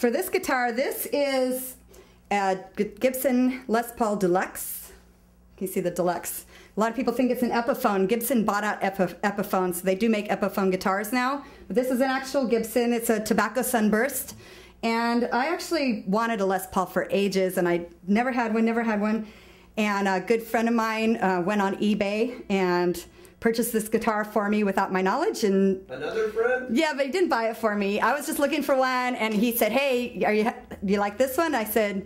For this guitar, this is a Gibson Les Paul Deluxe. You can see the Deluxe. A lot of people think it's an Epiphone. Gibson bought out Epiphone, so they do make Epiphone guitars now. But this is an actual Gibson. It's a Tobacco Sunburst. And I actually wanted a Les Paul for ages, and I never had one. And a good friend of mine went on eBay and purchased this guitar for me without my knowledge. And another friend? Yeah, but he didn't buy it for me. I was just looking for one, and he said, "Hey, do you like this one?" I said,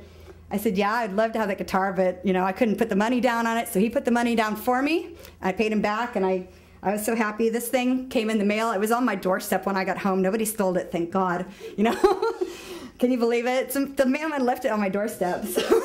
"Yeah, I'd love to have that guitar, but you know, I couldn't put the money down on it." So he put the money down for me. I paid him back, and I was so happy. This thing came in the mail. It was on my doorstep when I got home. Nobody stole it, thank God. You know, can you believe it? The mailman left it on my doorstep, so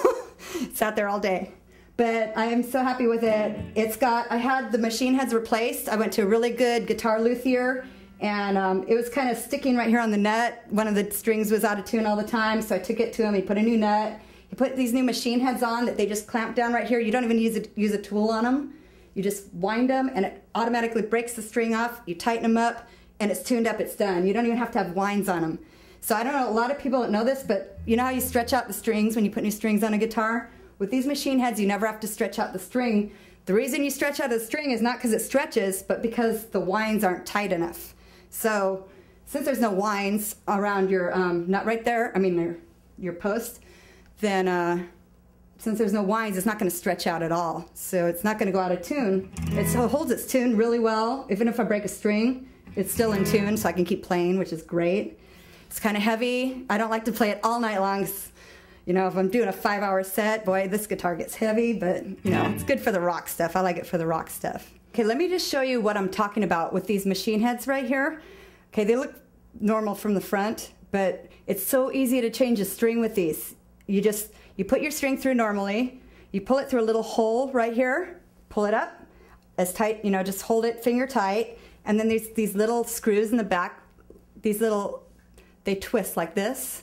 it's out there all day. But I am so happy with it. I had the machine heads replaced. I went to a really good guitar luthier, and it was kind of sticking right here on the nut. One of the strings was out of tune all the time, so I took it to him. He put a new nut. He put these new machine heads on that they just clamp down right here. You don't even use a tool on them. You just wind them, and it automatically breaks the string off. You tighten them up, and it's tuned up, it's done. You don't even have to have winds on them. So I don't know, a lot of people don't know this, but you know how you stretch out the strings when you put new strings on a guitar? With these machine heads, you never have to stretch out the string. The reason you stretch out the string is not because it stretches, but because the winds aren't tight enough. So since there's no winds around your nut right there, I mean your post, then since there's no winds, it's not going to stretch out at all. So it's not going to go out of tune. It holds its tune really well. Even if I break a string, it's still in tune, so I can keep playing, which is great. It's kind of heavy. I don't like to play it all night long. You know, if I'm doing a 5-hour set, boy, this guitar gets heavy, but you know, it's good for the rock stuff. I like it for the rock stuff. Okay, let me just show you what I'm talking about with these machine heads right here. Okay, they look normal from the front, but it's so easy to change a string with these. You put your string through normally, you pull it through a little hole right here, pull it up as tight, you know, just hold it finger tight, and then there's these little screws in the back, they twist like this,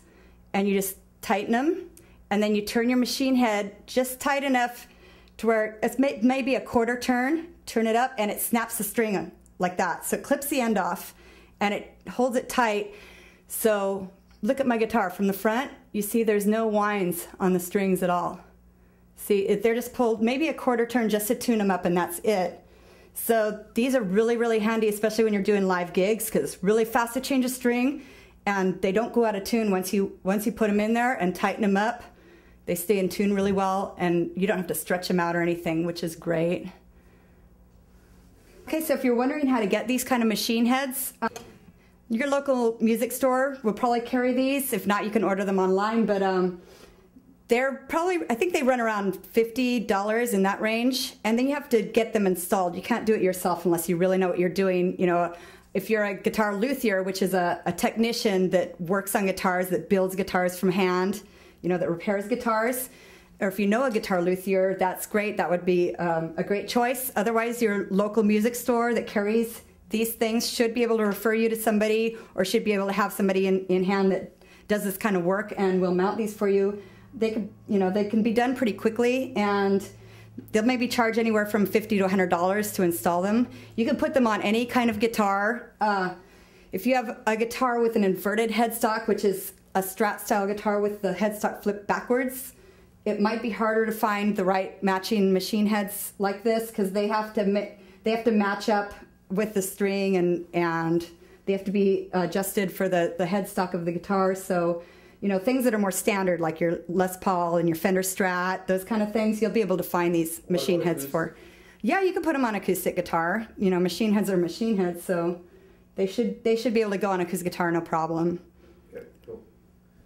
and you just tighten them, and then you turn your machine head just tight enough to where it's maybe a quarter turn, turn it up, and it snaps the string like that. So it clips the end off, and it holds it tight. So look at my guitar from the front. You see there's no winds on the strings at all. See, they're just pulled maybe a quarter turn just to tune them up, and that's it. So these are really, really handy, especially when you're doing live gigs, because it's really fast to change a string, and they don't go out of tune once you put them in there and tighten them up. They stay in tune really well, and you don't have to stretch them out or anything, which is great. Okay, so if you're wondering how to get these kind of machine heads, your local music store will probably carry these. If not, you can order them online, but they're probably, I think they run around $50 in that range, and then you have to get them installed. You can't do it yourself unless you really know what you're doing. You know, if you're a guitar luthier, which is a technician that works on guitars, that builds guitars from hand, you know, that repairs guitars, or if you know a guitar luthier, that's great. That would be a great choice. Otherwise, your local music store that carries these things should be able to refer you to somebody, or should be able to have somebody in hand that does this kind of work and will mount these for you. They can be done pretty quickly, and they'll maybe charge anywhere from $50 to $100 to install them. You can put them on any kind of guitar. If you have a guitar with an inverted headstock, which is a Strat style guitar with the headstock flipped backwards, it might be harder to find the right matching machine heads like this, because they have to match up with the string, and they have to be adjusted for the headstock of the guitar. So, you know, things that are more standard, like your Les Paul and your Fender Strat, those kind of things, you'll be able to find these machine heads for. Yeah, you can put them on acoustic guitar. You know, machine heads are machine heads, so they should be able to go on acoustic guitar, no problem.